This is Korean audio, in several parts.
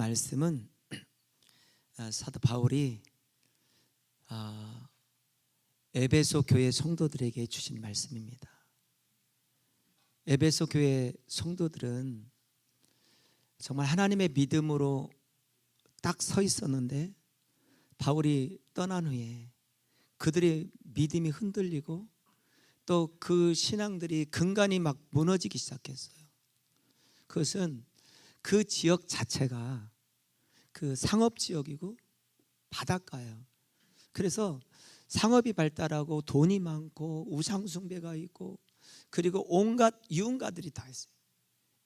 말씀은 사도 바울이 에베소 교회 성도들에게 주신 말씀입니다. 에베소 교회 성도들은 정말 하나님의 믿음으로 딱 서 있었는데 바울이 떠난 후에 그들의 믿음이 흔들리고 또 그 신앙들이 근간이 막 무너지기 시작했어요. 그것은 그 지역 자체가 그 상업지역이고 바닷가예요. 그래서 상업이 발달하고 돈이 많고 우상숭배가 있고 그리고 온갖 유흥가들이 다 있어요.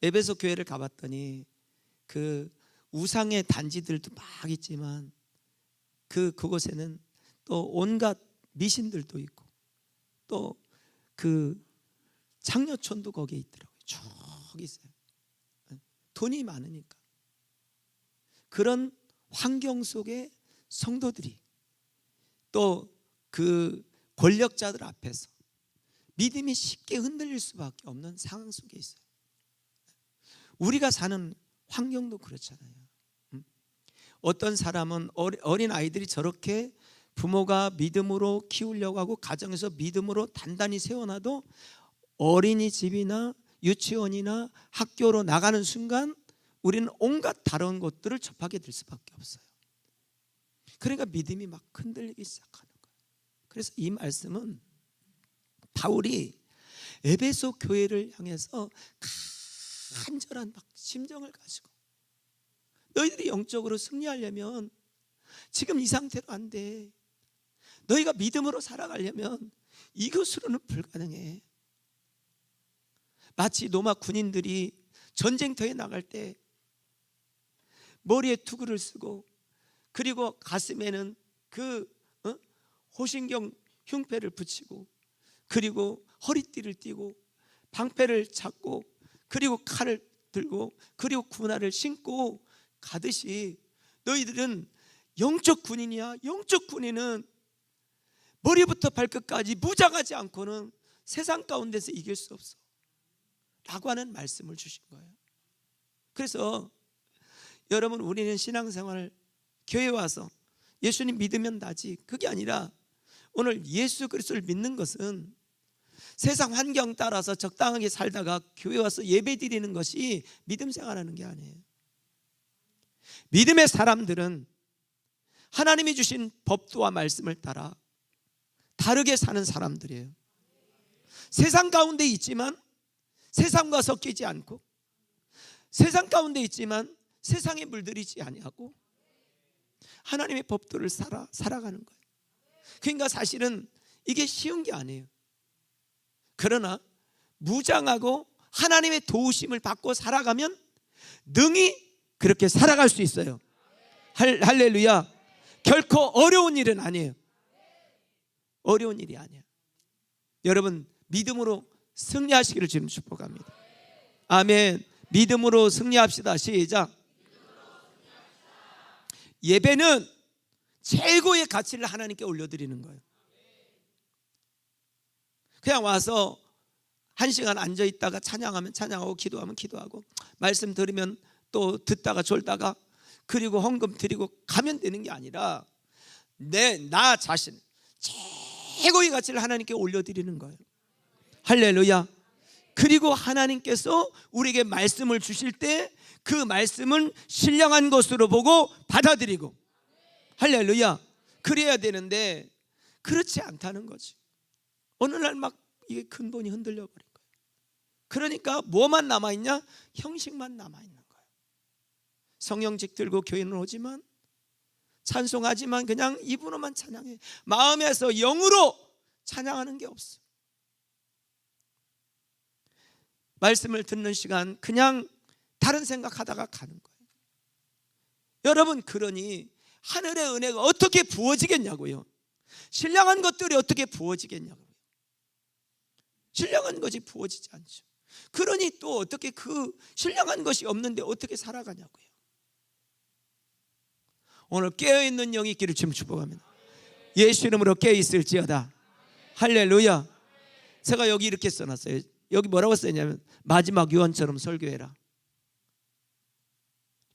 에베소 교회를 가봤더니 그 우상의 단지들도 막 있지만 그곳에는 또 온갖 미신들도 있고 또 그 장려촌도 거기에 있더라고요. 쭉 있어요. 돈이 많으니까. 그런 환경 속에 성도들이 또 그 권력자들 앞에서 믿음이 쉽게 흔들릴 수밖에 없는 상황 속에 있어요. 우리가 사는 환경도 그렇잖아요. 어떤 사람은 어린 아이들이 저렇게 부모가 믿음으로 키우려고 하고 가정에서 믿음으로 단단히 세워놔도 어린이집이나 유치원이나 학교로 나가는 순간 우리는 온갖 다른 것들을 접하게 될 수밖에 없어요. 그러니까 믿음이 막 흔들리기 시작하는 거예요. 그래서 이 말씀은 바울이 에베소 교회를 향해서 간절한 막 심정을 가지고 너희들이 영적으로 승리하려면 지금 이 상태로 안 돼. 너희가 믿음으로 살아가려면 이것으로는 불가능해. 마치 로마 군인들이 전쟁터에 나갈 때 머리에 투구를 쓰고 그리고 가슴에는 그 호신경 흉패를 붙이고 그리고 허리띠를 띠고 방패를 잡고 그리고 칼을 들고 그리고 군화를 신고 가듯이 너희들은 영적 군인이야. 영적 군인은 머리부터 발끝까지 무장하지 않고는 세상 가운데서 이길 수 없어 라고 하는 말씀을 주신 거예요. 그래서 여러분, 우리는 신앙생활 교회에 와서 예수님 믿으면 나지, 그게 아니라 오늘 예수 그리스도를 믿는 것은 세상 환경 따라서 적당하게 살다가 교회 와서 예배 드리는 것이 믿음 생활하는 게 아니에요. 믿음의 사람들은 하나님이 주신 법도와 말씀을 따라 다르게 사는 사람들이에요. 세상 가운데 있지만 세상과 섞이지 않고 세상 가운데 있지만 세상에 물들이지 아니하고 하나님의 법도를 살아가는 거예요. 그러니까 사실은 이게 쉬운 게 아니에요. 그러나 무장하고 하나님의 도우심을 받고 살아가면 능히 그렇게 살아갈 수 있어요. 할렐루야. 결코 어려운 일은 아니에요. 어려운 일이 아니에요. 여러분, 믿음으로 승리하시기를 지금 축복합니다. 아멘. 믿음으로 승리합시다. 시작. 예배는 최고의 가치를 하나님께 올려드리는 거예요. 그냥 와서 1시간 앉아있다가 찬양하면 찬양하고 기도하면 기도하고 말씀 들으면 또 듣다가 졸다가 그리고 헌금 드리고 가면 되는 게 아니라 나 자신 최고의 가치를 하나님께 올려드리는 거예요. 할렐루야. 그리고 하나님께서 우리에게 말씀을 주실 때 그 말씀은 신령한 것으로 보고 받아들이고, 할렐루야, 그래야 되는데 그렇지 않다는 거지. 어느 날 막 이게 근본이 흔들려 버린 거예요. 그러니까 뭐만 남아있냐? 형식만 남아있는 거예요. 성령직 들고 교회는 오지만 찬송하지만 그냥 입으로만 찬양해. 마음에서 영으로 찬양하는 게 없어. 말씀을 듣는 시간 그냥 다른 생각하다가 가는 거예요. 여러분, 그러니 하늘의 은혜가 어떻게 부어지겠냐고요. 신령한 것들이 어떻게 부어지겠냐고요. 신령한 것이 부어지지 않죠. 그러니 또 어떻게 그 신령한 것이 없는데 어떻게 살아가냐고요. 오늘 깨어있는 영이 있기를 지금 축복합니다. 예수 이름으로 깨어있을지어다. 할렐루야. 제가 여기 이렇게 써놨어요. 여기 뭐라고 써있냐면 마지막 유언처럼 설교해라.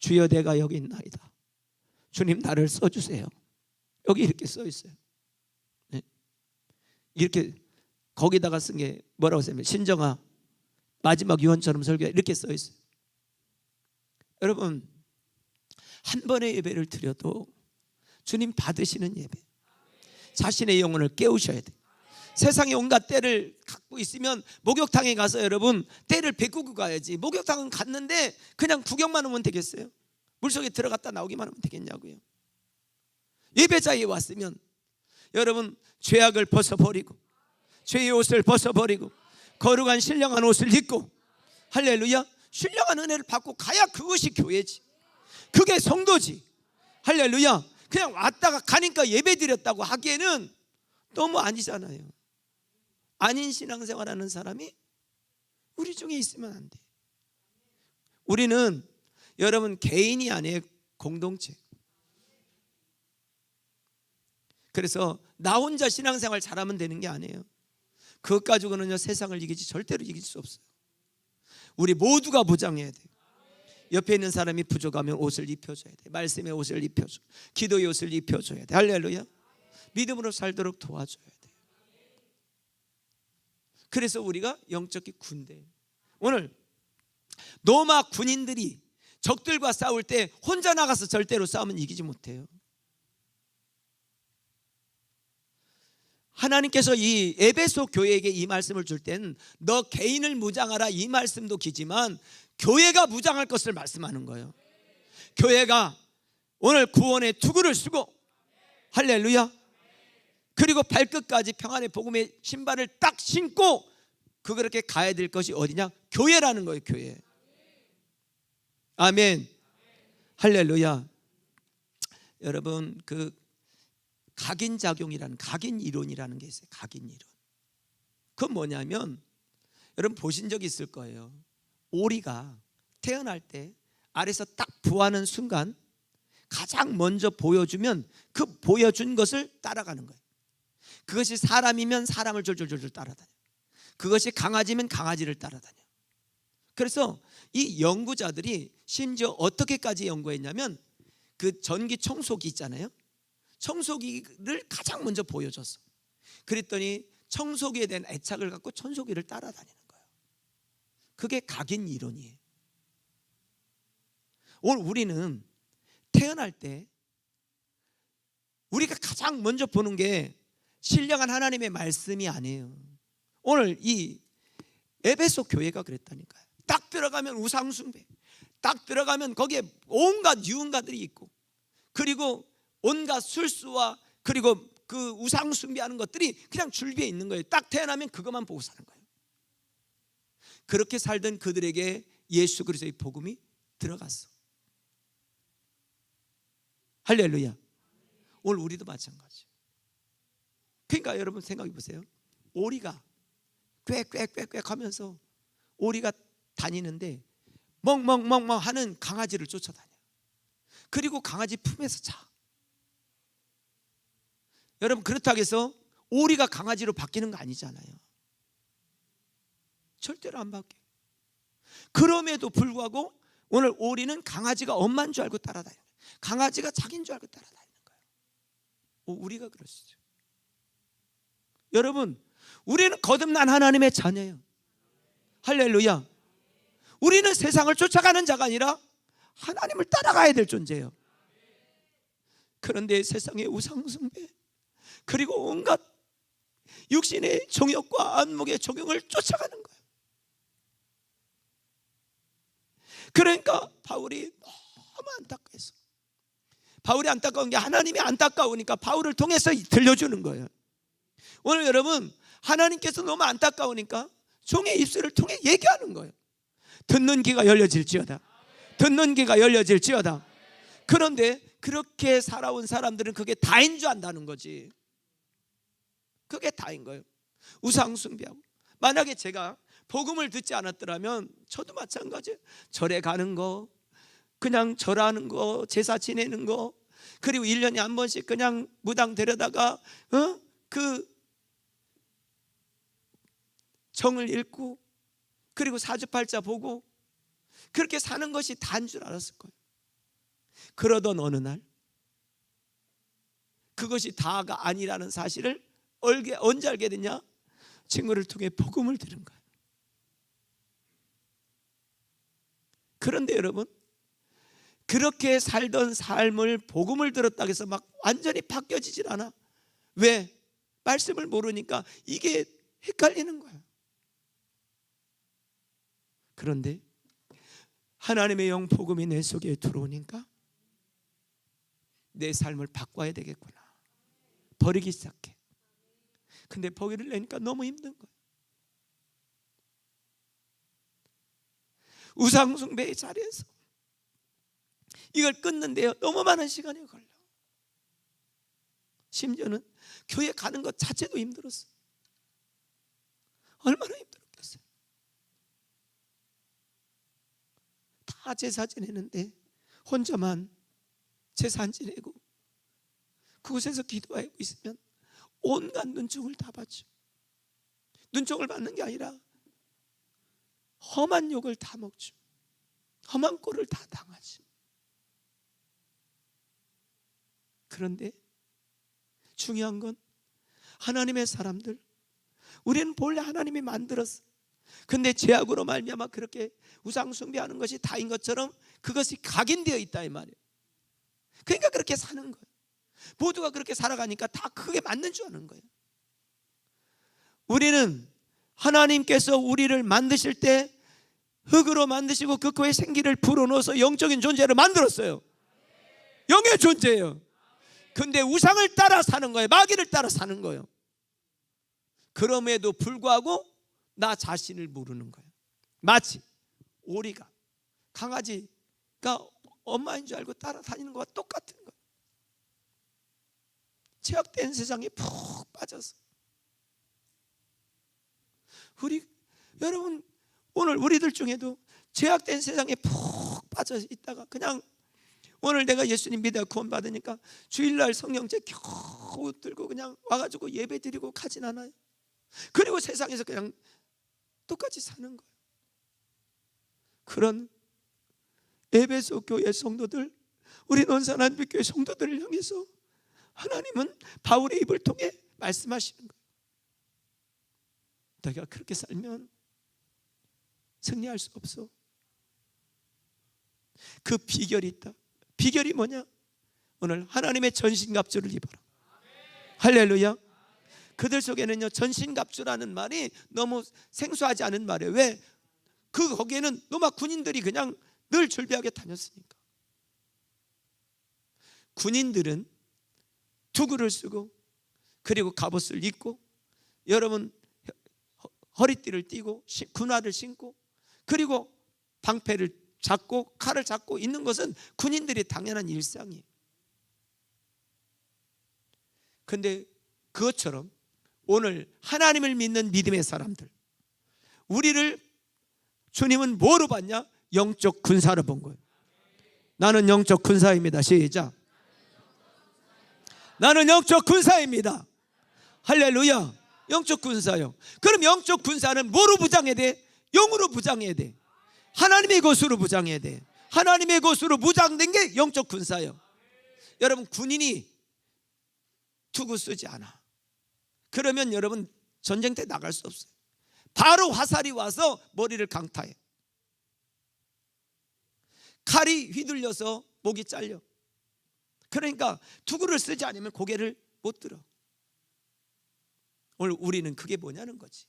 주여 내가 여기 있나이다. 주님 나를 써주세요. 여기 이렇게 써 있어요. 네. 이렇게 거기다가 쓴 게 뭐라고 써요? 신정아 마지막 유언처럼 설교 이렇게 써 있어요. 여러분 한 번의 예배를 드려도 주님 받으시는 예배, 자신의 영혼을 깨우셔야 돼요. 세상에 온갖 때를 갖고 있으면 목욕탕에 가서 여러분 때를 베꾸고 가야지. 목욕탕은 갔는데 그냥 구경만 하면 되겠어요? 물속에 들어갔다 나오기만 하면 되겠냐고요. 예배자에 왔으면 여러분 죄악을 벗어버리고 죄의 옷을 벗어버리고 거룩한 신령한 옷을 입고 할렐루야 신령한 은혜를 받고 가야 그것이 교회지. 그게 성도지. 할렐루야. 그냥 왔다가 가니까 예배 드렸다고 하기에는 너무 아니잖아요. 아닌 신앙생활하는 사람이 우리 중에 있으면 안 돼. 우리는 여러분 개인이 아니에요. 공동체. 그래서 나 혼자 신앙생활 잘하면 되는 게 아니에요. 그것 가지고는요 세상을 이기지 절대로 이길 수 없어요. 우리 모두가 보장해야 돼요. 옆에 있는 사람이 부족하면 옷을 입혀줘야 돼. 말씀의 옷을 입혀줘. 기도의 옷을 입혀줘야 돼. 할렐루야. 믿음으로 살도록 도와줘야 돼. 그래서 우리가 영적인 군대. 오늘 로마 군인들이 적들과 싸울 때 혼자 나가서 절대로 싸우면 이기지 못해요. 하나님께서 이 에베소 교회에게 이 말씀을 줄 땐 너 개인을 무장하라 이 말씀도 기지만 교회가 무장할 것을 말씀하는 거예요. 교회가 오늘 구원의 투구를 쓰고 할렐루야. 그리고 발끝까지 평안의 복음의 신발을 딱 신고 그렇게 가야 될 것이 어디냐? 교회라는 거예요. 교회. 아멘. 할렐루야. 여러분 그 각인작용이라는 각인 이론이라는 게 있어요. 각인 이론. 그건 뭐냐면 여러분 보신 적 있을 거예요. 오리가 태어날 때 알에서 딱 부화하는 순간 가장 먼저 보여주면 그 보여준 것을 따라가는 거예요. 그것이 사람이면 사람을 졸졸졸 따라다녀. 그것이 강아지면 강아지를 따라다녀. 그래서 이 연구자들이 심지어 어떻게까지 연구했냐면 그 전기 청소기 있잖아요. 청소기를 가장 먼저 보여줬어. 그랬더니 청소기에 대한 애착을 갖고 청소기를 따라다니는 거예요. 그게 각인 이론이에요. 오늘 우리는 태어날 때 우리가 가장 먼저 보는 게 신령한 하나님의 말씀이 아니에요. 오늘 이 에베소 교회가 그랬다니까요. 딱 들어가면 우상숭배, 딱 들어가면 거기에 온갖 유흥가들이 있고 그리고 온갖 술수와 그리고 그 우상 숭배하는 것들이 그냥 줄비에 있는 거예요. 딱 태어나면 그것만 보고 사는 거예요. 그렇게 살던 그들에게 예수 그리스도의 복음이 들어갔어. 할렐루야. 오늘 우리도 마찬가지. 그러니까 여러분 생각해 보세요. 오리가 꽥꽥꽥꽥 하면서 오리가 다니는데 멍멍멍멍 하는 강아지를 쫓아다녀. 그리고 강아지 품에서 자. 여러분 그렇다고 해서 오리가 강아지로 바뀌는 거 아니잖아요. 절대로 안 바뀌어요. 그럼에도 불구하고 오늘 오리는 강아지가 엄마인 줄 알고 따라다녀요. 강아지가 자기인 줄 알고 따라다니는 거예요. 우리가 그러시죠. 여러분 우리는 거듭난 하나님의 자녀예요. 할렐루야. 우리는 세상을 쫓아가는 자가 아니라 하나님을 따라가야 될 존재예요. 그런데 세상의 우상숭배 그리고 온갖 육신의 정욕과 안목의 정욕을 쫓아가는 거예요. 그러니까 바울이 너무 안타까워서 바울이 안타까운 게 하나님이 안타까우니까 바울을 통해서 들려주는 거예요. 오늘 여러분 하나님께서 너무 안타까우니까 종의 입술을 통해 얘기하는 거예요. 듣는 귀가 열려질지어다. 듣는 귀가 열려질지어다. 그런데 그렇게 살아온 사람들은 그게 다인 줄 안다는 거지. 그게 다인 거예요. 우상숭배하고. 만약에 제가 복음을 듣지 않았더라면 저도 마찬가지예요. 절에 가는 거, 그냥 절하는 거, 제사 지내는 거, 그리고 1년에 한 번씩 그냥 무당 데려다가 그 정을 읽고 그리고 사주팔자 보고 그렇게 사는 것이 다인 줄 알았을 거예요. 그러던 어느 날 그것이 다가 아니라는 사실을 언제 알게 됐냐? 친구를 통해 복음을 들은 거예요. 그런데 여러분, 그렇게 살던 삶을 복음을 들었다고 해서 막 완전히 바뀌어지질 않아. 왜? 말씀을 모르니까 이게 헷갈리는 거야. 그런데 하나님의 영 복음이 내 속에 들어오니까 내 삶을 바꿔야 되겠구나. 버리기 시작해. 근데 버리를 내니까 너무 힘든 거야. 우상숭배의 자리에서 이걸 끊는데요, 너무 많은 시간이 걸려. 심지어는 교회 가는 것 자체도 힘들었어. 얼마나 힘들었겠어요. 다 제사 지내는데 혼자만 제사 안 지내고 그곳에서 기도하고 있으면 온갖 눈총을 다 받죠. 눈총을 받는 게 아니라 험한 욕을 다 먹죠. 험한 꼴을 다 당하죠. 그런데 중요한 건 하나님의 사람들, 우리는 본래 하나님이 만들었어. 근데 죄악으로 말미암아 그렇게 우상 숭배하는 것이 다인 것처럼 그것이 각인되어 있다 이 말이에요. 그러니까 그렇게 사는 거예요. 모두가 그렇게 살아가니까 다 그게 맞는 줄 아는 거예요. 우리는 하나님께서 우리를 만드실 때 흙으로 만드시고 그 코에 생기를 불어넣어서 영적인 존재를 만들었어요. 영의 존재예요. 근데 우상을 따라 사는 거예요. 마귀를 따라 사는 거예요. 그럼에도 불구하고 나 자신을 모르는 거예요. 마치 오리가 강아지가 엄마인 줄 알고 따라다니는 것과 똑같은 거예요. 죄악된 세상에 푹 빠져서. 여러분, 오늘 우리들 중에도 죄악된 세상에 푹 빠져 있다가 그냥 오늘 내가 예수님 믿어 구원 받으니까 주일날 성령제 겨우 들고 그냥 와가지고 예배 드리고 가진 않아요. 그리고 세상에서 그냥 똑같이 사는 거예요. 그런 에베소 교회 성도들, 우리 논산한빛교회 성도들을 향해서 하나님은 바울의 입을 통해 말씀하시는 거예요. 내가 그렇게 살면 승리할 수 없어. 그 비결이 있다. 비결이 뭐냐? 오늘 하나님의 전신갑주를 입어라. 할렐루야. 그들 속에는요, 전신갑주라는 말이 너무 생소하지 않은 말이에요. 왜? 거기에는 로마 군인들이 그냥 늘 절비하게 다녔으니까. 군인들은 투구를 쓰고 그리고 갑옷을 입고 여러분 허리띠를 띠고 군화를 신고 그리고 방패를 잡고 칼을 잡고 있는 것은 군인들이 당연한 일상이에요. 그런데 그것처럼 오늘 하나님을 믿는 믿음의 사람들, 우리를 주님은 뭐로 봤냐? 영적 군사로 본 거예요. 나는 영적 군사입니다. 시작. 나는 영적 군사입니다. 할렐루야. 영적 군사요. 그럼 영적 군사는 뭐로 부장해야 돼? 영으로 부장해야 돼. 하나님의 것으로 부장해야 돼. 하나님의 것으로 무장된 게 영적 군사예요. 여러분, 군인이 투구 쓰지 않아. 그러면 여러분 전쟁터에 나갈 수 없어요. 바로 화살이 와서 머리를 강타해. 칼이 휘둘려서 목이 잘려. 그러니까 투구를 쓰지 않으면 고개를 못 들어. 오늘 우리는 그게 뭐냐는 거지.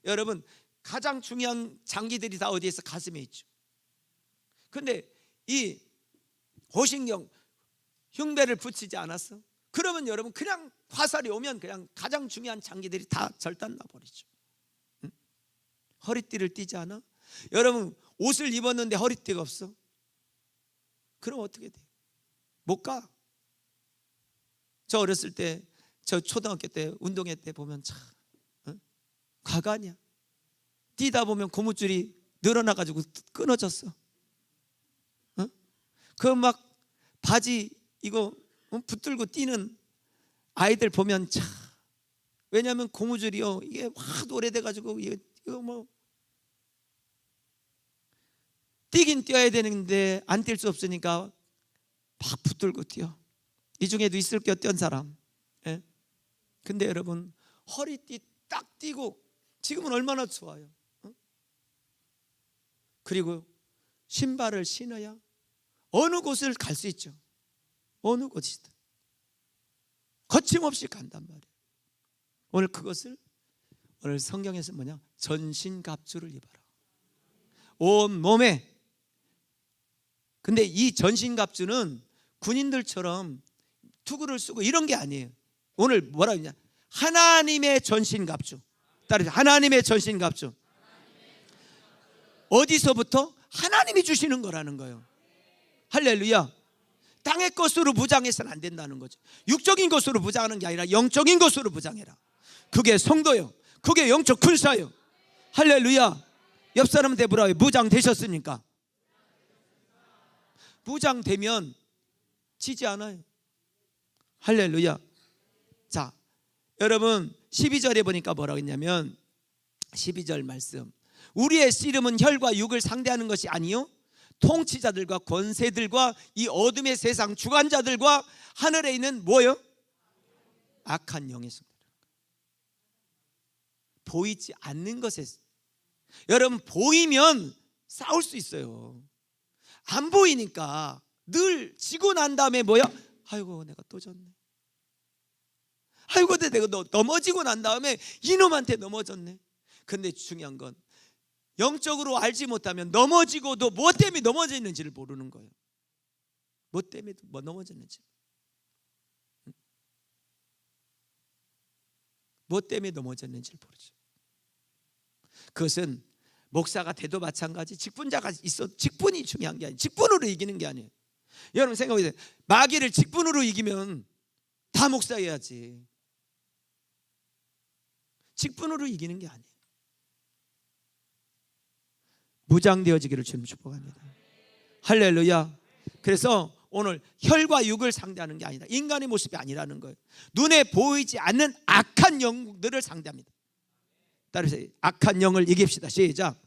여러분, 가장 중요한 장기들이 다 어디에 있어? 가슴에 있죠. 근데 이 호신경 흉배를 붙이지 않았어? 그러면 여러분 그냥 화살이 오면 그냥 가장 중요한 장기들이 다 절단 나버리죠. 응? 허리띠를 띠지 않아? 여러분 옷을 입었는데 허리띠가 없어? 그럼 어떻게 돼? 못 가. 저 어렸을 때, 저 초등학교 때 운동회 때 보면 참 과간이야. 뛰다 보면 고무줄이 늘어나가지고 끊어졌어. 그 막 바지 이거 붙들고 뛰는 아이들 보면 참, 왜냐하면 고무줄이요 이게 하도 오래돼가지고 이거 뭐 뛰긴 뛰어야 되는데 안 뛸 수 없으니까 막 붙들고 뛰어. 이 중에도 있을 게 어떤 사람. 예? 근데 여러분, 허리띠 딱 띄고 지금은 얼마나 좋아요. 어? 그리고 신발을 신어야 어느 곳을 갈 수 있죠. 어느 곳이든 거침없이 간단 말이에요. 오늘 그것을 오늘 성경에서 뭐냐? 전신갑주를 입어라. 온 몸에. 근데 이 전신갑주는 군인들처럼 투구를 쓰고 이런 게 아니에요. 오늘 뭐라 그러냐? 하나님의 전신갑주. 따라서 하나님의 전신갑주. 어디서부터? 하나님이 주시는 거라는 거예요. 할렐루야. 땅의 것으로 무장해서는 안 된다는 거죠. 육적인 것으로 무장하는 게 아니라 영적인 것으로 무장해라. 그게 성도요. 그게 영적 군사요. 할렐루야. 옆 사람한테 물어요. 무장되셨습니까? 무장되면 지지 않아요. 할렐루야. 자, 여러분 12절에 보니까 뭐라고 했냐면 12절 말씀, 우리의 씨름은 혈과 육을 상대하는 것이 아니요 통치자들과 권세들과 이 어둠의 세상 주관자들과 하늘에 있는 뭐요? 악한 영의 승리. 보이지 않는 것에, 여러분 보이면 싸울 수 있어요. 안 보이니까 늘 지고 난 다음에 뭐야? 아이고 내가 또 졌네. 아이고 내가 넘어지고 난 다음에 이놈한테 넘어졌네. 근데 중요한 건 영적으로 알지 못하면 넘어지고도 뭐 때문에 넘어졌는지를 모르는 거예요. 뭐 때문에 뭐 넘어졌는지, 뭐 때문에 넘어졌는지를 모르죠. 그것은 목사가 돼도 마찬가지, 직분자가 있어 직분이 중요한 게 아니에요. 직분으로 이기는 게 아니에요. 여러분 생각해보세요. 마귀를 직분으로 이기면 다 목사여야지. 직분으로 이기는 게 아니에요. 무장되어지기를 주님 축복합니다. 할렐루야. 그래서 오늘 혈과 육을 상대하는 게 아니다. 인간의 모습이 아니라는 거예요. 눈에 보이지 않는 악한 영들을 상대합니다. 따라서 악한 영을 이깁시다. 시작.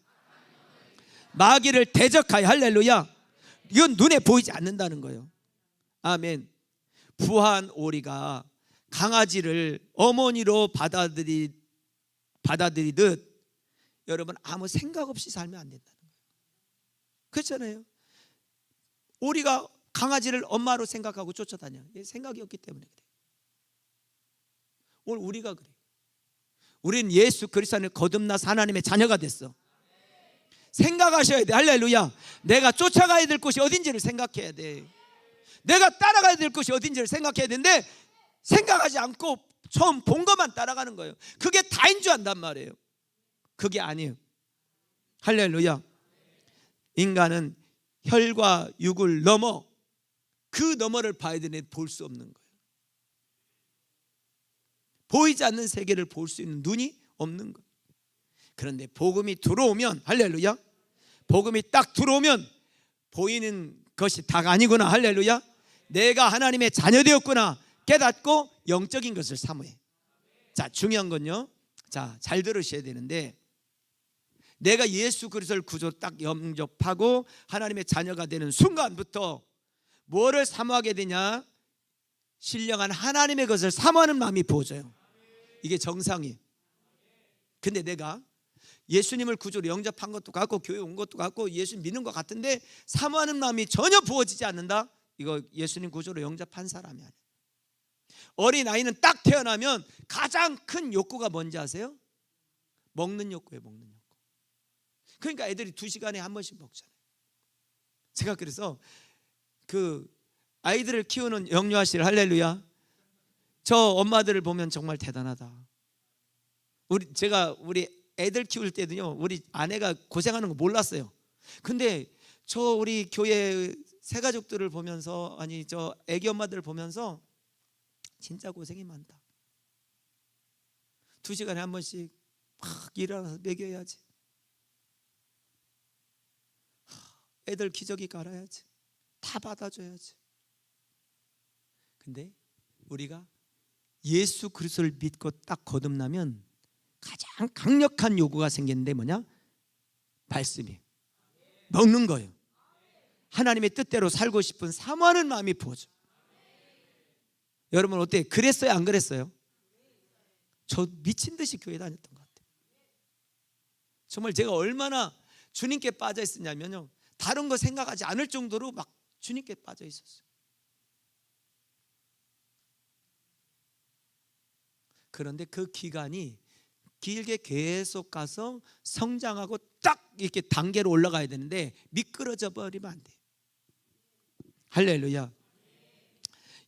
마귀를 대적하여. 할렐루야. 이건 눈에 보이지 않는다는 거예요. 아멘. 부한 오리가 강아지를 어머니로 받아들이듯 여러분 아무 생각 없이 살면 안 된다는 거예요. 그렇잖아요. 오리가 강아지를 엄마로 생각하고 쫓아다녀. 생각이 없기 때문에 그래요. 오늘 우리가 그래요. 우리는 예수 그리스도 안에 거듭나서 하나님의 자녀가 됐어. 생각하셔야 돼. 할렐루야. 내가 쫓아가야 될 곳이 어딘지를 생각해야 돼. 내가 따라가야 될 곳이 어딘지를 생각해야 되는데 생각하지 않고 처음 본 것만 따라가는 거예요. 그게 다인 줄 안단 말이에요. 그게 아니에요. 할렐루야. 인간은 혈과 육을 넘어 그 너머를 봐야 되는데 볼 수 없는 거예요. 보이지 않는 세계를 볼 수 있는 눈이 없는 거예요. 그런데 복음이 들어오면, 할렐루야, 복음이 딱 들어오면 보이는 것이 다가 아니구나. 할렐루야. 내가 하나님의 자녀 되었구나 깨닫고 영적인 것을 사모해. 자, 중요한 건요, 자, 잘 들으셔야 되는데, 내가 예수 그리스도를 구주로 딱 영접하고 하나님의 자녀가 되는 순간부터 뭐를 사모하게 되냐? 신령한 하나님의 것을 사모하는 마음이 부어져요. 이게 정상이에요. 근데 내가 예수님을 구주로 영접한 것도 같고 교회 온 것도 같고 예수 믿는 것 같은데 사모하는 마음이 전혀 부어지지 않는다? 이거 예수님 구주로 영접한 사람이 아니에요. 어린아이는 딱 태어나면 가장 큰 욕구가 뭔지 아세요? 먹는 욕구예요. 먹는 욕구. 그러니까 애들이 2시간에 한 번씩 먹잖아요. 제가 그래서 그 아이들을 키우는 영유아실, 할렐루야, 저 엄마들을 보면 정말 대단하다. 제가 우리 애들 키울 때도요, 우리 아내가 고생하는 거 몰랐어요. 근데 우리 교회 새가족들을 보면서, 아니 저 애기 엄마들을 보면서 진짜 고생이 많다. 2시간에 한 번씩 막 일어나서 먹여야지. 애들 기저귀 갈아야지. 다 받아줘야지. 근데 우리가 예수 그리스도를 믿고 딱 거듭나면 가장 강력한 요구가 생기는데 뭐냐? 말씀이에요. 먹는 거예요. 하나님의 뜻대로 살고 싶은 사모하는 마음이 부어져. 여러분 어때요? 그랬어요? 안 그랬어요? 저 미친 듯이 교회 다녔던 것 같아요. 정말 제가 얼마나 주님께 빠져 있었냐면요, 다른 거 생각하지 않을 정도로 막 주님께 빠져 있었어요. 그런데 그 기간이 길게 계속 가서 성장하고 딱 이렇게 단계로 올라가야 되는데 미끄러져 버리면 안 돼요. 할렐루야.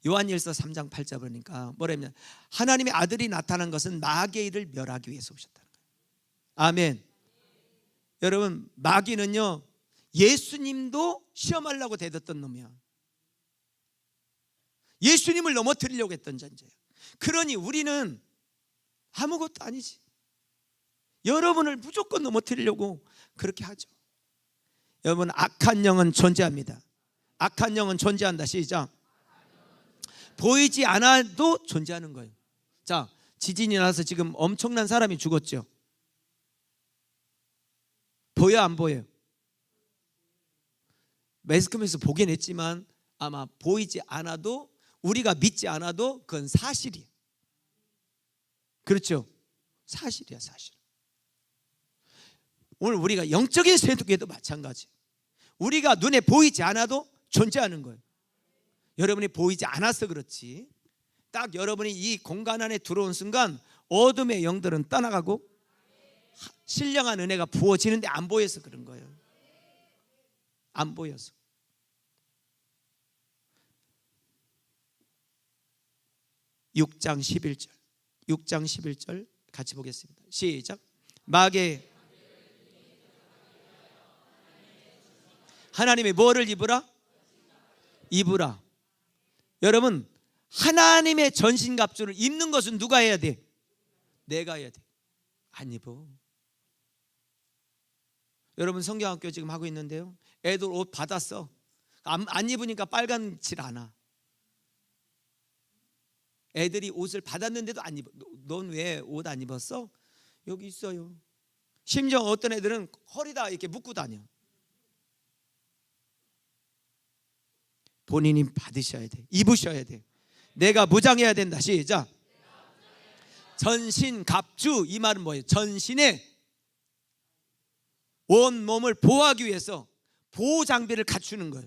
요한일서 3장 8절 보니까 뭐라면 하나님의 아들이 나타난 것은 마귀의 일을 멸하기 위해서 오셨다는 거예요. 아멘. 여러분 마귀는요, 예수님도 시험하려고 대뒀던 놈이야. 예수님을 넘어뜨리려고 했던 존재야. 그러니 우리는 아무것도 아니지. 여러분을 무조건 넘어뜨리려고 그렇게 하죠. 여러분 악한 영은 존재합니다. 악한 영은 존재한다. 시작. 보이지 않아도 존재하는 거예요. 자, 지진이 나서 지금 엄청난 사람이 죽었죠. 보여 안 보여요? 매스컴에서 보긴 했지만 아마 보이지 않아도, 우리가 믿지 않아도 그건 사실이에요. 그렇죠? 사실이야, 사실. 오늘 우리가 영적인 세계도 마찬가지. 우리가 눈에 보이지 않아도 존재하는 거예요. 여러분이 보이지 않아서 그렇지, 딱 여러분이 이 공간 안에 들어온 순간 어둠의 영들은 떠나가고 신령한 은혜가 부어지는데 안 보여서 그런 거예요. 안 보여서. (6장 11절) 6장 11절 같이 보겠습니다. 시작. 마귀의 하나님의 뭐를 입으라? 입으라. 여러분 하나님의 전신갑주를 입는 것은 누가 해야 돼? 내가 해야 돼. 안 입어. 여러분 성경학교 지금 하고 있는데요, 애들 옷 받았어. 안 입으니까 빨간질 않아. 애들이 옷을 받았는데도 안 입어. 넌 왜 옷 안 입었어? 여기 있어요. 심지어 어떤 애들은 허리다 이렇게 묶고 다녀. 본인이 받으셔야 돼. 입으셔야 돼. 내가 무장해야 된다. 시작. 전신갑주. 이 말은 뭐예요? 전신에 온 몸을 보호하기 위해서 보호 장비를 갖추는 거예요.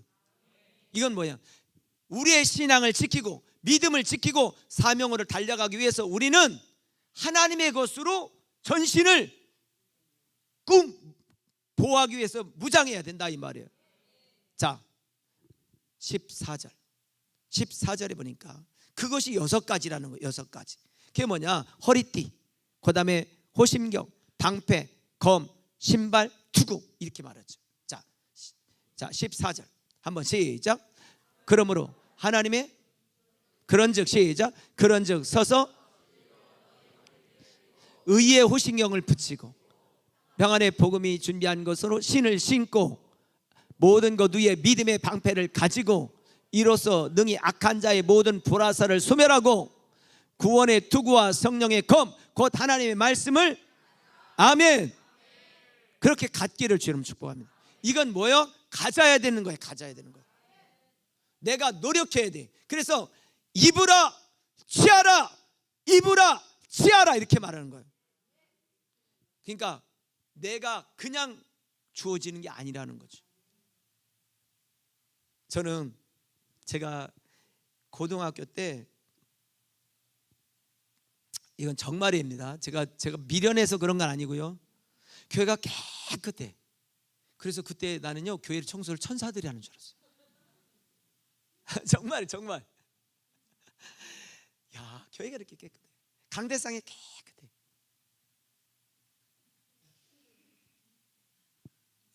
이건 뭐야? 우리의 신앙을 지키고 믿음을 지키고 사명으로 달려가기 위해서 우리는 하나님의 것으로 전신을 보호하기 위해서 무장해야 된다, 이 말이에요. 자, 14절에 보니까 그것이 6가지라는 거예요. 6가지. 그게 뭐냐? 허리띠, 그 다음에 호심경, 방패, 검, 신발, 투구, 이렇게 말하죠. 자 14절 한번 시작. 그러므로 하나님의 그런즉 시작. 그런즉 서서 의의 호심경을 붙이고 평안의 복음이 준비한 것으로 신을 신고 모든 것 위에 믿음의 방패를 가지고 이로써 능히 악한 자의 모든 불화살을 소멸하고 구원의 투구와 성령의 검 곧 하나님의 말씀을 아멘 그렇게 갖기를 주님 축복합니다. 이건 뭐예요? 가져야 되는 거예요. 가져야 되는 거예요. 내가 노력해야 돼. 그래서 입으라 취하라, 입으라 취하라, 이렇게 말하는 거예요. 그러니까 내가 그냥 주어지는 게 아니라는 거죠. 저는 제가 고등학교 때, 이건 정말입니다. 제가 미련해서 그런 건 아니고요, 교회가 깨끗해. 그래서 그때 나는요, 교회 청소를 천사들이 하는 줄 알았어요. 정말. 야, 교회가 이렇게 깨끗해. 강대상에 깨끗해.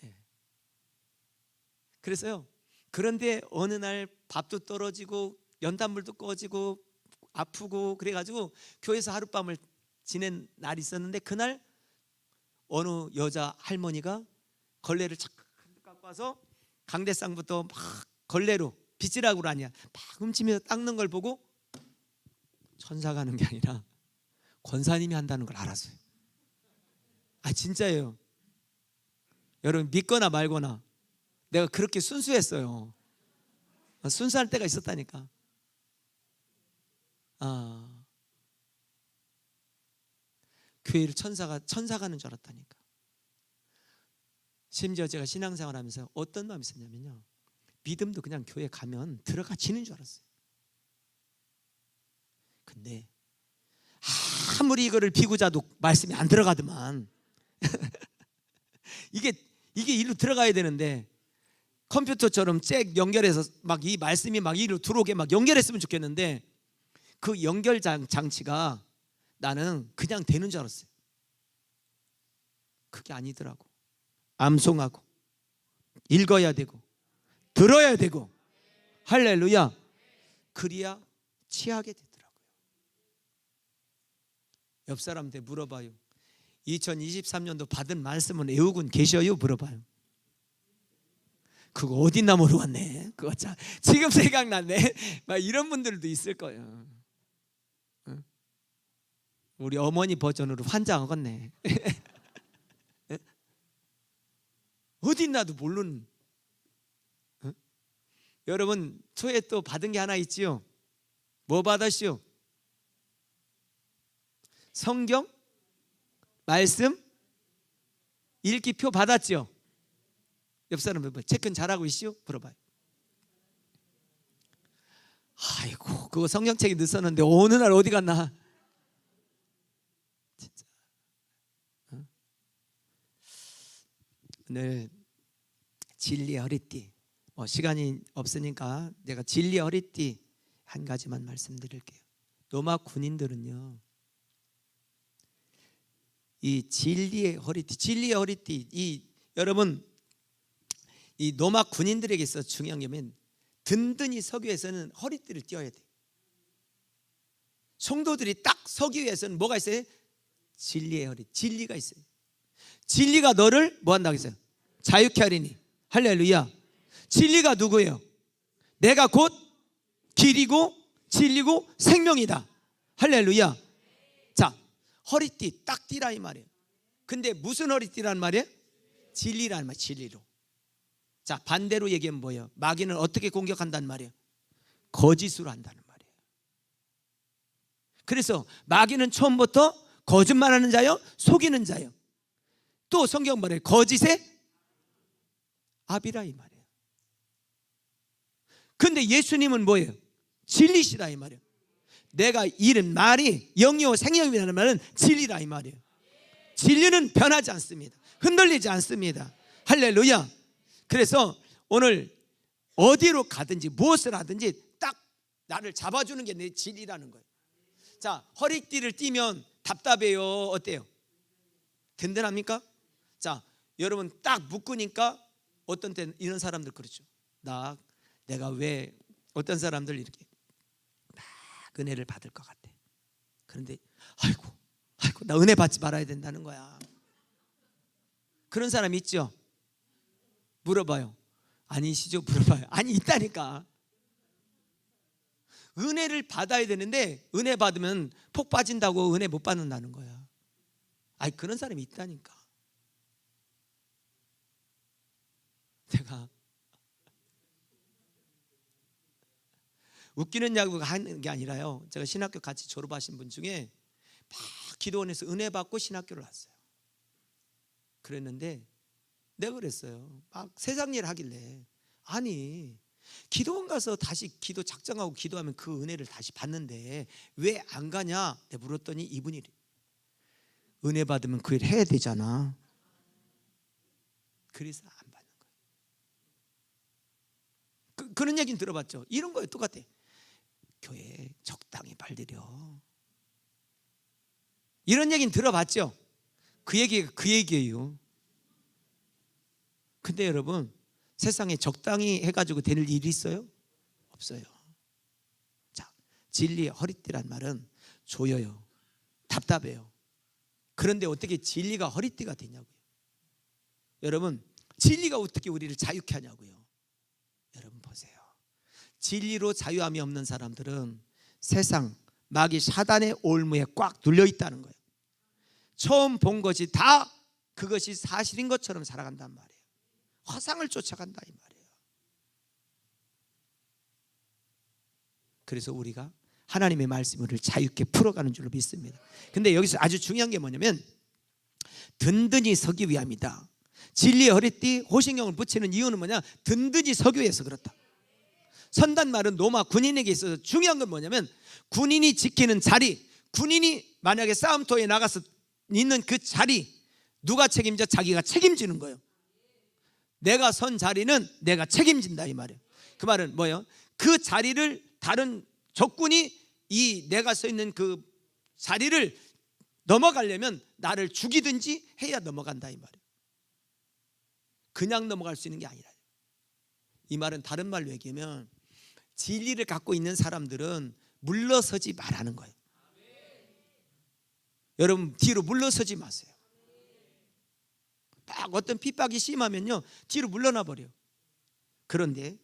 네. 그래서요, 그런데 어느 날 밥도 떨어지고 연탄불도 꺼지고 아프고 그래가지고 교회에서 하룻밤을 지낸 날이 있었는데, 그날 어느 여자 할머니가 걸레를 착 갖고 와서 강대상부터 막 걸레로 빗질하고 아니야 막 훔치면서 닦는 걸 보고 천사가 하는 게 아니라 권사님이 한다는 걸 알았어요. 아, 진짜예요. 여러분 믿거나 말거나 내가 그렇게 순수했어요. 순수할 때가 있었다니까. 교회를 천사가 하는 줄 알았다니까. 심지어 제가 신앙생활 하면서 어떤 마음이 있었냐면요, 믿음도 그냥 교회 가면 들어가지는 줄 알았어요. 근데 아무리 이거를 비구자도 말씀이 안 들어가더만 이게 일로 들어가야 되는데, 컴퓨터처럼 잭 연결해서 막 이 말씀이 막 이리로 들어오게 막 연결했으면 좋겠는데, 그 연결 장치가 나는 그냥 되는 줄 알았어요. 그게 아니더라고. 암송하고 읽어야 되고 들어야 되고, 할렐루야, 그래야 취하게 되더라고요. 옆 사람한테 물어봐요. 2023년도 받은 말씀은 외우곤 계셔요? 물어봐요. 그거 어딨나 모르겠네. 그거 참 지금 생각났네. 막 이런 분들도 있을 거예요. 우리 어머니 버전으로 환장하겠네. 어딨나도 모르는. 여러분, 초에 또 받은 게 하나 있지요. 뭐 받았시오? 성경 말씀 읽기표 받았죠. 옆 사람 체크는 잘하고 있시오? 물어봐요. 아이고, 그거 성경책에 넣었는데 어느 날 어디 갔나. 진짜. 오늘 진리의 허리띠, 시간이 없으니까 내가 진리의 허리띠 한 가지만 말씀드릴게요. 로마 군인들은요, 이 진리의 허리띠, 여러분, 이 로마 군인들에게 있어 중요한 게 뭐냐면, 든든히 서기 위해서는 허리띠를 띄어야 돼. 성도들이 딱 서기 위해서는 뭐가 있어요? 진리의 허리, 진리가 있어요. 진리가 너를 뭐 한다고 했어요? 자유케 하리니. 할렐루야. 진리가 누구예요? 내가 곧 길이고 진리고 생명이다. 할렐루야. 자, 허리띠 딱 띠라 이 말이에요. 근데 무슨 허리띠란 말이에요? 진리란 말, 진리로. 자, 반대로 얘기하면 뭐예요? 마귀는 어떻게 공격한단 말이에요? 거짓으로 한다는 말이에요. 그래서 마귀는 처음부터 거짓말하는 자요, 속이는 자요. 또 성경 말해요, 거짓의 아비라 이 말이에요. 근데 예수님은 뭐예요? 진리시라 이 말이에요. 내가 이른 말이 영이요 생명이라는 말은 진리라 이 말이에요. 진리는 변하지 않습니다. 흔들리지 않습니다. 할렐루야. 그래서 오늘 어디로 가든지 무엇을 하든지 딱 나를 잡아주는 게 내 진리라는 거예요. 자, 허리띠를 띠면 답답해요? 어때요? 든든합니까? 자, 여러분 딱 묶으니까 어떤 때는 이런 사람들 그렇죠. 내가 왜 어떤 사람들 이렇게 막 은혜를 받을 것 같아. 그런데 아이고 나 은혜 받지 말아야 된다는 거야. 그런 사람 있죠? 물어봐요. 아니시죠? 물어봐요. 아니, 있다니까. 은혜를 받아야 되는데 은혜 받으면 폭 빠진다고 은혜 못 받는다는 거야. 아니, 그런 사람이 있다니까. 제가 웃기는 야구가 하는 게 아니라요, 제가 신학교 같이 졸업하신 분 중에 막 기도원에서 은혜 받고 신학교를 왔어요. 그랬는데 내가 그랬어요. 막 세상 일 하길래, 아니 기도원 가서 다시 기도 작정하고 기도하면 그 은혜를 다시 받는데 왜 안 가냐 내가 물었더니 이분이 은혜 받으면 그 일 해야 되잖아. 그래서 안 받는 거예요. 그런 얘기는 들어봤죠. 이런 거예요. 똑같아. 교회 적당히 발들여. 이런 얘기는 들어봤죠. 그 얘기예요. 근데 여러분, 세상에 적당히 해가지고 될 일이 있어요? 없어요. 자, 진리의 허리띠란 말은 조여요, 답답해요. 그런데 어떻게 진리가 허리띠가 되냐고요. 여러분, 진리가 어떻게 우리를 자유케 하냐고요. 여러분 보세요. 진리로 자유함이 없는 사람들은 세상 마귀 사단의 올무에 꽉 눌려 있다는 거예요. 처음 본 것이 다 그것이 사실인 것처럼 살아간단 말이에요. 허상을 쫓아간다 이 말이에요. 그래서 우리가 하나님의 말씀을 자유롭게 풀어가는 줄로 믿습니다. 근데 여기서 아주 중요한 게 뭐냐면 든든히 서기 위함이다. 진리의 허리띠 호신경을 붙이는 이유는 뭐냐? 든든히 서기 위해서 그렇다. 선단 말은 로마 군인에게 있어서 중요한 건 뭐냐면 군인이 지키는 자리, 군인이 만약에 싸움터에 나가서 있는 그 자리 누가 책임져? 자기가 책임지는 거예요. 내가 선 자리는 내가 책임진다 이 말이에요. 그 말은 뭐예요? 그 자리를 다른 적군이 이 내가 서 있는 그 자리를 넘어가려면 나를 죽이든지 해야 넘어간다 이 말이에요. 그냥 넘어갈 수 있는 게 아니라. 이 말은 다른 말로 얘기하면 진리를 갖고 있는 사람들은 물러서지 말라는 거예요. 여러분 뒤로 물러서지 마세요. 막 어떤 핍박이 심하면요 뒤로 물러나 버려요. 그런데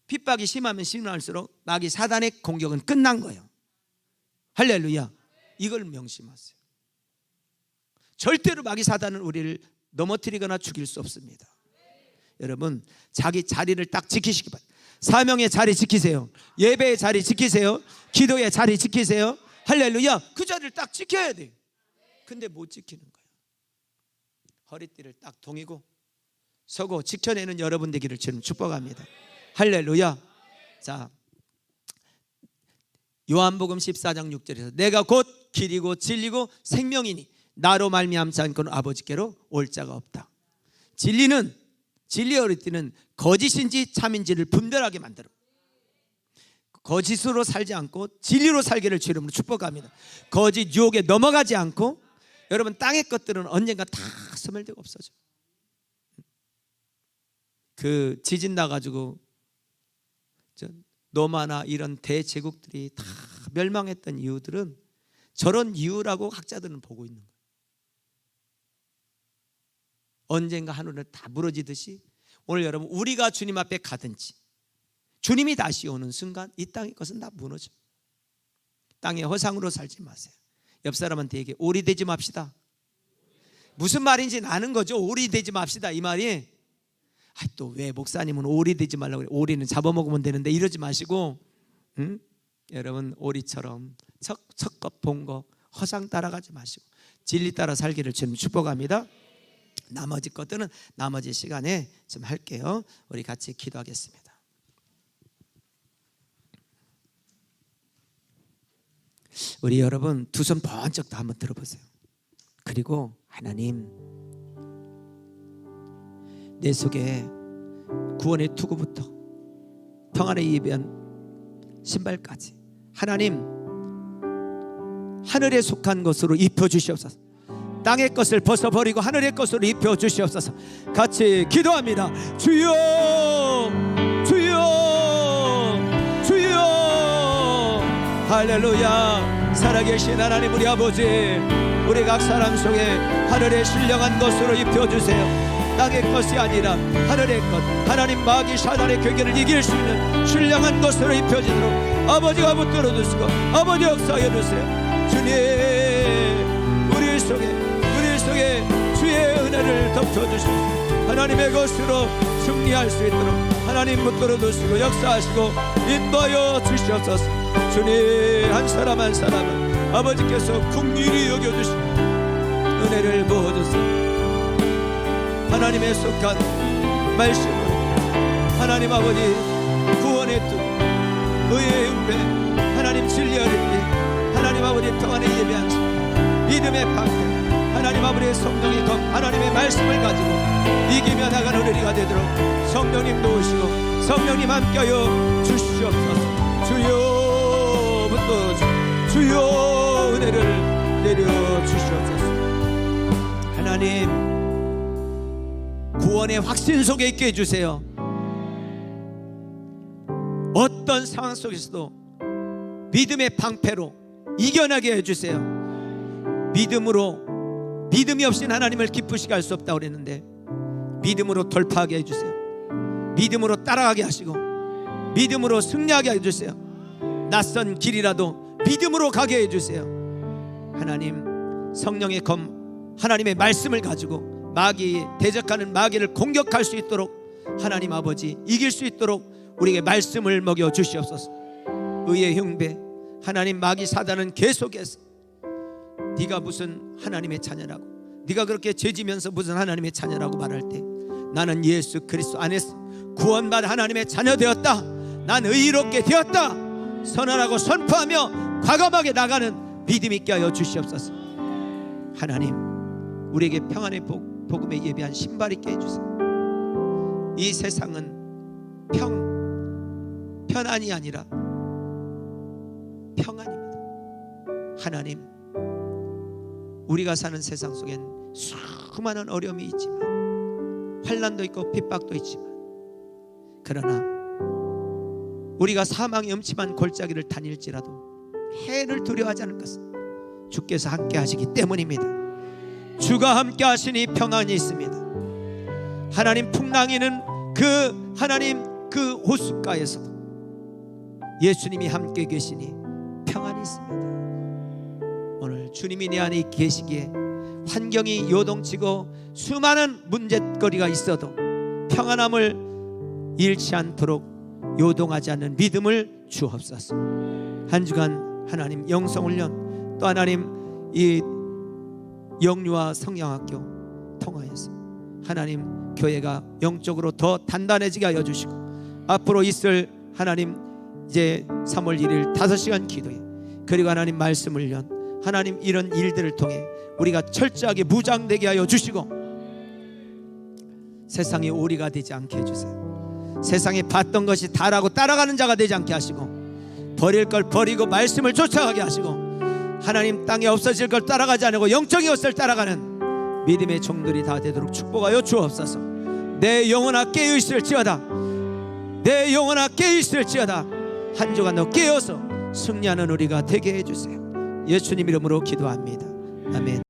핍박이 심하면 심할수록 마귀 사단의 공격은 끝난 거예요. 할렐루야. 이걸 명심하세요. 절대로 마귀 사단은 우리를 넘어뜨리거나 죽일 수 없습니다. 여러분 자기 자리를 딱 지키시기 바랍니다. 사명의 자리 지키세요. 예배의 자리 지키세요. 기도의 자리 지키세요. 할렐루야. 그 자리를 딱 지켜야 돼요. 근데 못 지키는 거예요. 허리띠를 딱 동이고 서고 지켜내는 여러분 되기를 주님 축복합니다. 할렐루야. 자, 요한복음 14장 6절에서 내가 곧 길이고 진리고 생명이니 나로 말미암지 않고는 아버지께로 올 자가 없다. 진리는 진리의 허리띠는 거짓인지 참인지를 분별하게 만들어 거짓으로 살지 않고 진리로 살기를 주님으로 축복합니다. 거짓 유혹에 넘어가지 않고 여러분 땅의 것들은 언젠가 다 소멸되고 없어져. 그 지진 나가지고 로마나 이런 대제국들이 다 멸망했던 이유들은 저런 이유라고 학자들은 보고 있는 거예요. 언젠가 하늘을 다 무너지듯이 오늘 여러분 우리가 주님 앞에 가든지 주님이 다시 오는 순간 이 땅의 것은 다 무너져. 땅의 허상으로 살지 마세요. 옆 사람한테 얘기해. 오리되지 맙시다. 무슨 말인지 아는 거죠. 오리되지 맙시다 이 말이. 또 왜 목사님은 오리되지 말라고 그래. 오리는 잡아먹으면 되는데 이러지 마시고 여러분 오리처럼 척겁 본거 허상 따라가지 마시고 진리 따라 살기를 주님 축복합니다. 나머지 것들은 나머지 시간에 좀 할게요. 우리 같이 기도하겠습니다. 우리 여러분 두 손 번쩍 다 한번 들어보세요. 그리고 하나님 내 속에 구원의 투구부터 평안의 예배한 신발까지 하나님 하늘에 속한 것으로 입혀주시옵소서. 땅의 것을 벗어버리고 하늘의 것으로 입혀주시옵소서. 같이 기도합니다. 주여 주여 주여. 할렐루야. 살아계신 하나님 우리 아버지, 우리 각 사람 속에 하늘의 신령한 것으로 입혀주세요. 땅의 것이 아니라 하늘의 것, 하나님 마귀 사단의 괴계를 이길 수 있는 신령한 것으로 입혀지도록 아버지가 붙들어 주시고 아버지 역사해 주세요. 주님 우리 속에 주의 은혜를 덮쳐주시고 하나님의 것으로 승리할 수 있도록 하나님 붙들어 주시고 역사하시고 인도하여 주시옵소서. 주님 한 사람 한 사람은 아버지께서 긍휼히 여겨주시고 은혜를 부어주세요. 하나님의 속한 말씀으로 하나님 아버지 구원의 뜻, 의의 은혜, 하나님 진리의 은혜, 하나님 아버지 평안의 예배한 신, 믿음의 방패, 하나님 아버지의 성령이 검 하나님의 말씀을 가지고 이기며 나가는 우리가 되도록 성령님 도우시고 성령님 함께하여 주시옵소서. 주여 붙들어주시고 주여 은혜를 내려주시옵소서. 하나님 구원의 확신 속에 있게 해주세요. 어떤 상황 속에서도 믿음의 방패로 이겨나게 해주세요. 믿음이 없이는 하나님을 기쁘시게 할 수 없다고 그랬는데 믿음으로 돌파하게 해주세요. 믿음으로 따라가게 하시고 믿음으로 승리하게 해주세요. 낯선 길이라도 믿음으로 가게 해주세요. 하나님 성령의 검 하나님의 말씀을 가지고 마귀 대적하는 마귀를 공격할 수 있도록 하나님 아버지 이길 수 있도록 우리에게 말씀을 먹여 주시옵소서. 의의 흉배 하나님 마귀 사단은 계속해서 네가 무슨 하나님의 자녀라고, 네가 그렇게 죄지면서 무슨 하나님의 자녀라고 말할 때 나는 예수 그리스도 안에서 구원받은 하나님의 자녀 되었다, 난 의롭게 되었다 선언하고 선포하며 과감하게 나가는 믿음 있게 하여 주시옵소서. 하나님 우리에게 평안의 복음에 예비한 신발 있게 해주세요. 이 세상은 편안이 아니라 평안입니다. 하나님 우리가 사는 세상 속엔 수많은 어려움이 있지만 환난도 있고 핍박도 있지만, 그러나 우리가 사망의 음침한 골짜기를 다닐지라도 해를 두려워하지 않을 것은 주께서 함께 하시기 때문입니다. 주가 함께 하시니 평안이 있습니다. 하나님 풍랑이는 그 하나님 그 호숫가에서도 예수님이 함께 계시니 평안이 있습니다. 오늘 주님이 내 안에 계시기에 환경이 요동치고 수많은 문제거리가 있어도 평안함을 잃지 않도록 요동하지 않는 믿음을 주옵소서. 한 주간 하나님 영성훈련 또 하나님 이 영유아 성령학교 통하여서 하나님 교회가 영적으로 더 단단해지게 하여 주시고, 앞으로 있을 하나님 이제 3월 1일 5시간 기도회 그리고 하나님 말씀을 연 하나님 이런 일들을 통해 우리가 철저하게 무장되게 하여 주시고 세상의 오리가 되지 않게 해주세요. 세상에 봤던 것이 다라고 따라가는 자가 되지 않게 하시고, 버릴 걸 버리고 말씀을 쫓아가게 하시고, 하나님 땅에 없어질 걸 따라가지 않고 영적인 것을 따라가는 믿음의 종들이 다 되도록 축복하여 주옵소서. 내 영혼아 깨어있을지어다, 내 영혼아 깨어있을지어다. 한 주간 너 깨어서 승리하는 우리가 되게 해주세요. 예수님 이름으로 기도합니다. 아멘.